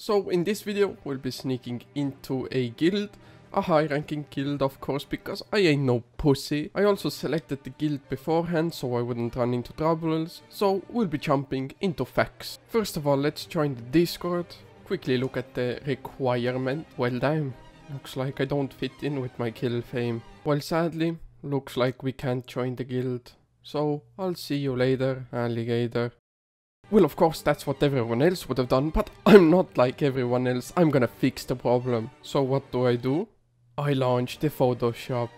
So in this video we'll be sneaking into a guild, a high ranking guild of course, because I ain't no pussy. I also selected the guild beforehand so I wouldn't run into troubles, so we'll be jumping into facts. First of all, let's join the Discord, quickly look at the requirement. Well damn, looks like I don't fit in with my kill fame. Well sadly, looks like we can't join the guild, so I'll see you later, alligator. Well, of course, that's what everyone else would have done, but I'm not like everyone else. I'm gonna fix the problem. So what do? I launch the Photoshop.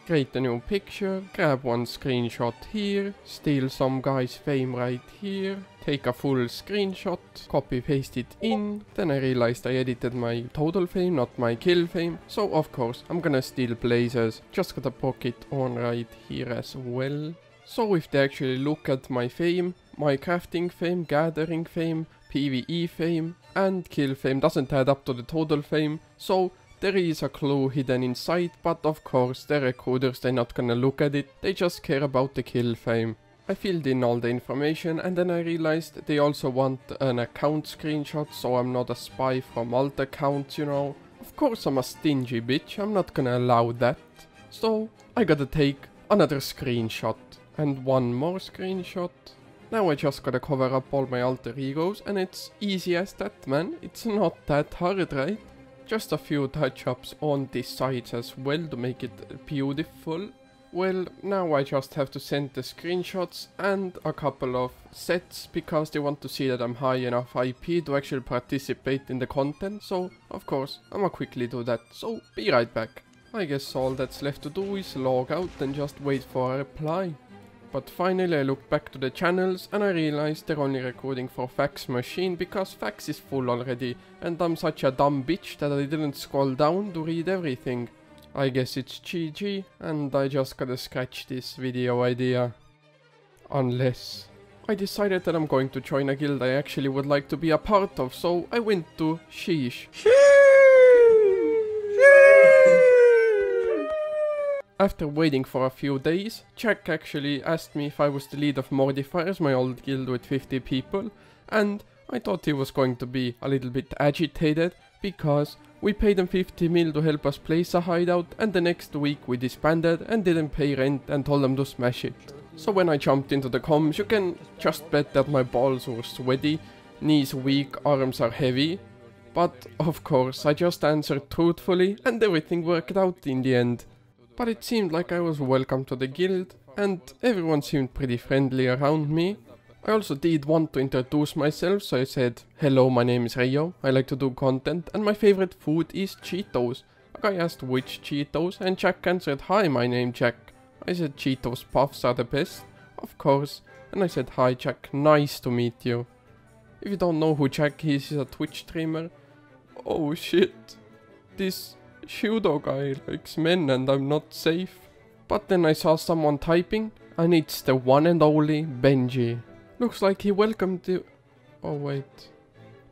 Create a new picture, grab one screenshot here, steal some guy's fame right here, take a full screenshot, copy paste it in, then I realized I edited my total fame, not my kill fame, so of course I'm gonna steal blazers, just gotta pocket on right here as well. So if they actually look at my fame, my crafting fame, gathering fame, PvE fame and kill fame doesn't add up to the total fame, so there is a clue hidden inside, but of course the recruiters, they're not gonna look at it, they just care about the kill fame. I filled in all the information and then I realized they also want an account screenshot, so I'm not a spy from alt accounts, you know. Of course I'm a stingy bitch, I'm not gonna allow that. So I gotta take another screenshot and one more screenshot. Now I just gotta cover up all my alter egos and it's easy as that, man. It's not that hard, right? Just a few touch-ups on the sides as well to make it beautiful. Well, now I just have to send the screenshots and a couple of sets because they want to see that I'm high enough IP to actually participate in the content. So, of course, I'ma quickly do that. So, be right back. I guess all that's left to do is log out and just wait for a reply. But finally I looked back to the channels and I realized they're only recording for Fax Machine because Fax is full already and I'm such a dumb bitch that I didn't scroll down to read everything. I guess it's GG and I just gotta scratch this video idea. Unless I decided that I'm going to join a guild I actually would like to be a part of, so I went to Sheesh. After waiting for a few days, Jack actually asked me if I was the lead of Modifiers, my old guild with 50 people, and I thought he was going to be a little bit agitated because we paid him 50 mil to help us place a hideout and the next week we disbanded and didn't pay rent and told him to smash it. So when I jumped into the comms, you can just bet that my balls were sweaty, knees weak, arms are heavy, but of course I just answered truthfully and everything worked out in the end. But it seemed like I was welcome to the guild, and everyone seemed pretty friendly around me. I also did want to introduce myself, so I said, "Hello, my name is Rayo, I like to do content, and my favorite food is Cheetos." A guy asked which Cheetos, and Jack answered, "Hi, my name Jack." I said, "Cheetos Puffs are the best." Of course. And I said, "Hi Jack, nice to meet you." If you don't know who Jack is, he's a Twitch streamer. Oh shit. This pseudo guy likes men and I'm not safe. But then I saw someone typing and it's the one and only Benji. Looks like he welcomed you. Oh wait.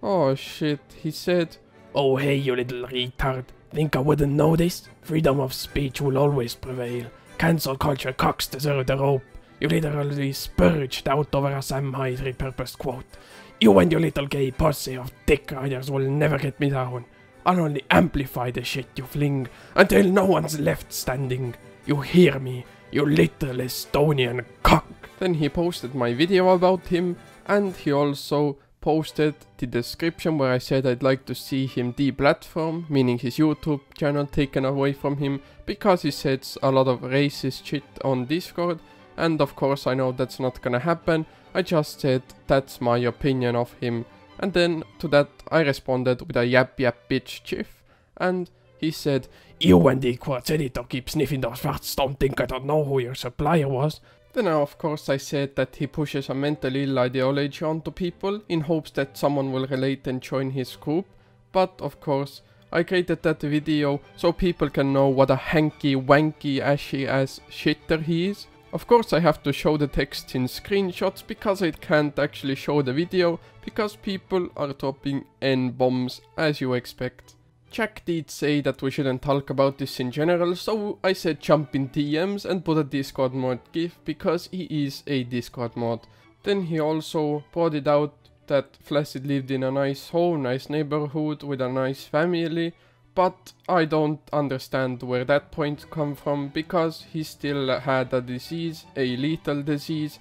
Oh shit, he said, "Oh hey you little retard, think I wouldn't know this? Freedom of speech will always prevail. Cancel culture cocks deserve the rope. You literally spurged out over a Sam Hyde repurposed quote. You and your little gay pussy of dick riders will never get me down. I'll only amplify the shit you fling until no one's left standing. You hear me, you little Estonian cock." Then he posted my video about him and he also posted the description where I said I'd like to see him deplatform, meaning his YouTube channel taken away from him because he says a lot of racist shit on Discord, and of course I know that's not gonna happen. I just said that's my opinion of him. And then to that I responded with a yap bitch gif, and he said, "You and the Quartz editor keep sniffing those farts, don't think I don't know who your supplier was." Then of course I said that he pushes a mentally ill ideology onto people in hopes that someone will relate and join his group, but of course I created that video so people can know what a hanky wanky ashy ass shitter he is. Of course I have to show the text in screenshots because I can't actually show the video because people are dropping N-bombs as you expect. Jack did say that we shouldn't talk about this in general, so I said jump in DMs and put a Discord mod gif because he is a Discord mod. Then he also brought it out that Flaccid lived in a nice home, nice neighborhood with a nice family, but I don't understand where that point come from, because he still had a disease, a lethal disease,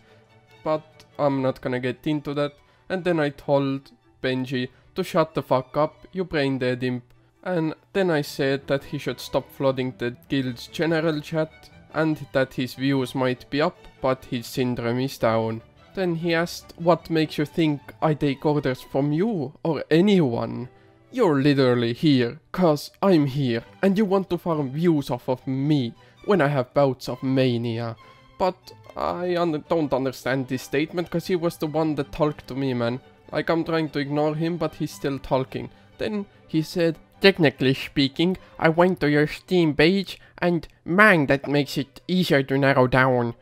but I'm not gonna get into that. And then I told Benji to shut the fuck up, you brain dead imp. And then I said that he should stop flooding the guild's general chat, and that his views might be up, but his syndrome is down. Then he asked, what makes you think I take orders from you or anyone? You're literally here, cause I'm here, and you want to farm views off of me when I have bouts of mania. But I don't understand this statement, cause he was the one that talked to me, man. Like, I'm trying to ignore him, but he's still talking. Then he said, technically speaking, I went to your Steam page, and man, that makes it easier to narrow down.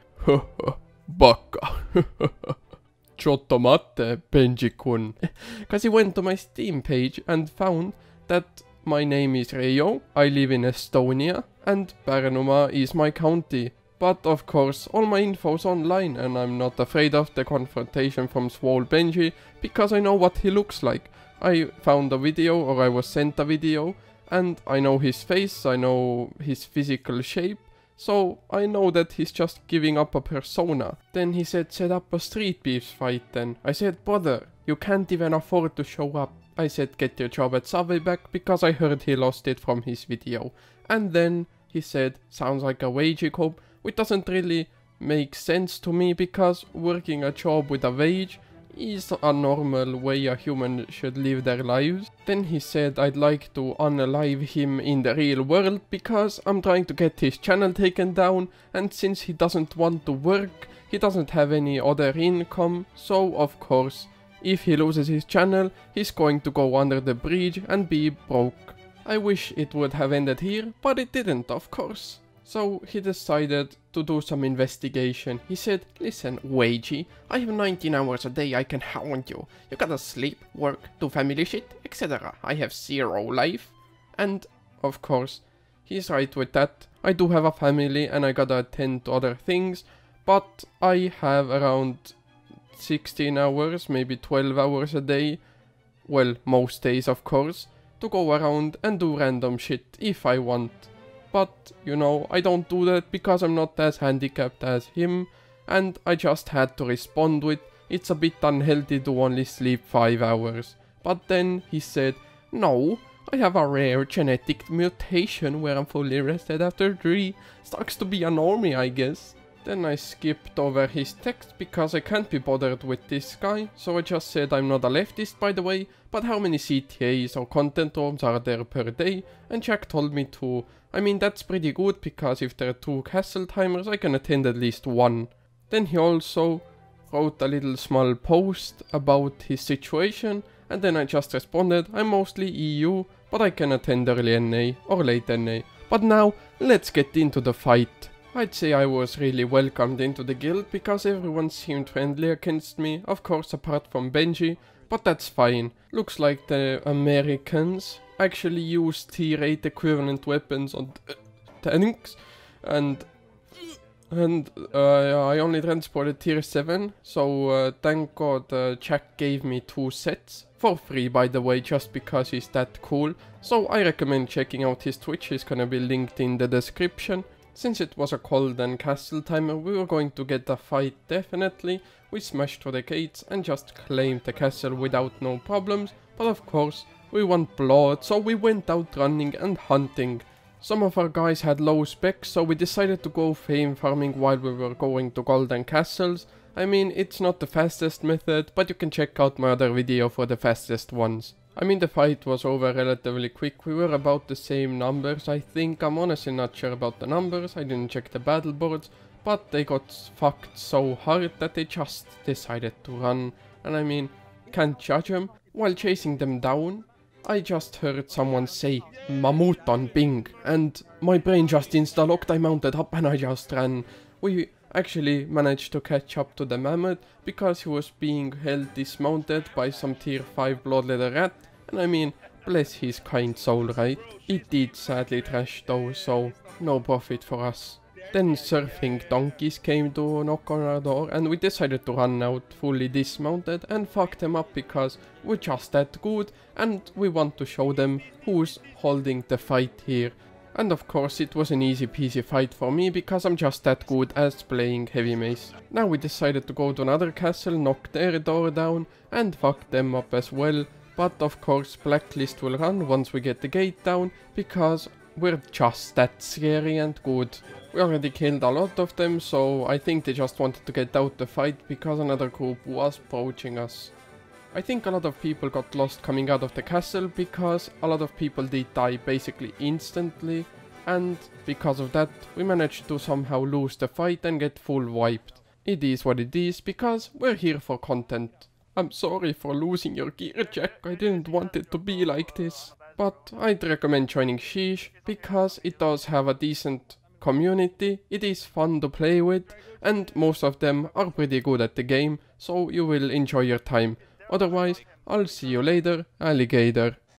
Baka. Chotomate, Benji-kun. Cause he went to my Steam page and found that my name is Reijo, I live in Estonia, and Pärnumaa is my county. But of course, all my info's online, and I'm not afraid of the confrontation from Swole Benji, because I know what he looks like. I found a video, or I was sent a video, and I know his face, I know his physical shape, so I know that he's just giving up a persona. Then he said, set up a street beefs fight then. I said, brother, you can't even afford to show up. I said, get your job at Subway back, because I heard he lost it from his video. And then he said, sounds like a wage hope, which doesn't really make sense to me, because working a job with a wage is a normal way a human should live their lives. Then he said I'd like to unalive him in the real world, because I'm trying to get his channel taken down, and since he doesn't want to work, he doesn't have any other income, so of course, if he loses his channel, he's going to go under the bridge and be broke. I wish it would have ended here, but it didn't, of course. So he decided to do some investigation. He said, listen, Wagey, I have 19 hours a day I can hound you. You gotta sleep, work, do family shit, etc. I have zero life. And, of course, he's right with that. I do have a family and I gotta attend to other things, but I have around 16 hours, maybe 12 hours a day, well, most days of course, to go around and do random shit if I want. But, you know, I don't do that because I'm not as handicapped as him, and I just had to respond with, it's a bit unhealthy to only sleep 5 hours. But then he said, no, I have a rare genetic mutation where I'm fully rested after 3. Sucks to be a normie, I guess. Then I skipped over his text because I can't be bothered with this guy, so I just said I'm not a leftist by the way, but how many CTAs or content rooms are there per day? And Jack told me 2. I mean, that's pretty good, because if there are 2 castle timers, I can attend at least 1. Then he also wrote a little small post about his situation, and then I just responded, I'm mostly EU, but I can attend early NA or late NA. But now, let's get into the fight. I'd say I was really welcomed into the guild, because everyone seemed friendly against me, of course apart from Benji, but that's fine. Looks like the Americans actually use tier 8 equivalent weapons on tanks, and I only transported tier 7, so thank god Jack gave me 2 sets, for free by the way, just because he's that cool, so I recommend checking out his Twitch, he's gonna be linked in the description. Since it was a cold and castle timer, we were going to get a fight definitely. We smashed through the gates and just claimed the castle without no problems, but of course, we want blood, so we went out running and hunting. Some of our guys had low specs, so we decided to go fame farming while we were going to golden castles. I mean, it's not the fastest method, but you can check out my other video for the fastest ones. I mean, the fight was over relatively quick, we were about the same numbers I think. I'm honestly not sure about the numbers, I didn't check the battle boards, but they got fucked so hard that they just decided to run. And I mean, can't judge them. While chasing them down, I just heard someone say, Mammoth on Bing, and my brain just insta-locked, I mounted up and I just ran. We actually managed to catch up to the mammoth, because he was being held dismounted by some tier 5 bloodleather rat, and I mean, bless his kind soul, right? It did sadly trash though, so no profit for us. Then surfing donkeys came to knock on our door, and we decided to run out fully dismounted and fuck them up because we're just that good and we want to show them who's holding the fight here. And of course it was an easy peasy fight for me because I'm just that good at playing heavy mace. Now we decided to go to another castle, knock their door down and fuck them up as well. But of course Blacklist will run once we get the gate down because we're just that scary and good. We already killed a lot of them, so I think they just wanted to get out the fight because another group was approaching us. I think a lot of people got lost coming out of the castle because a lot of people did die basically instantly, and because of that we managed to somehow lose the fight and get full wiped. It is what it is because we're here for content. I'm sorry for losing your gear, Jack, I didn't want it to be like this. But I'd recommend joining Sheesh because it does have a decent community, it is fun to play with, and most of them are pretty good at the game, so you will enjoy your time. Otherwise, I'll see you later, alligator.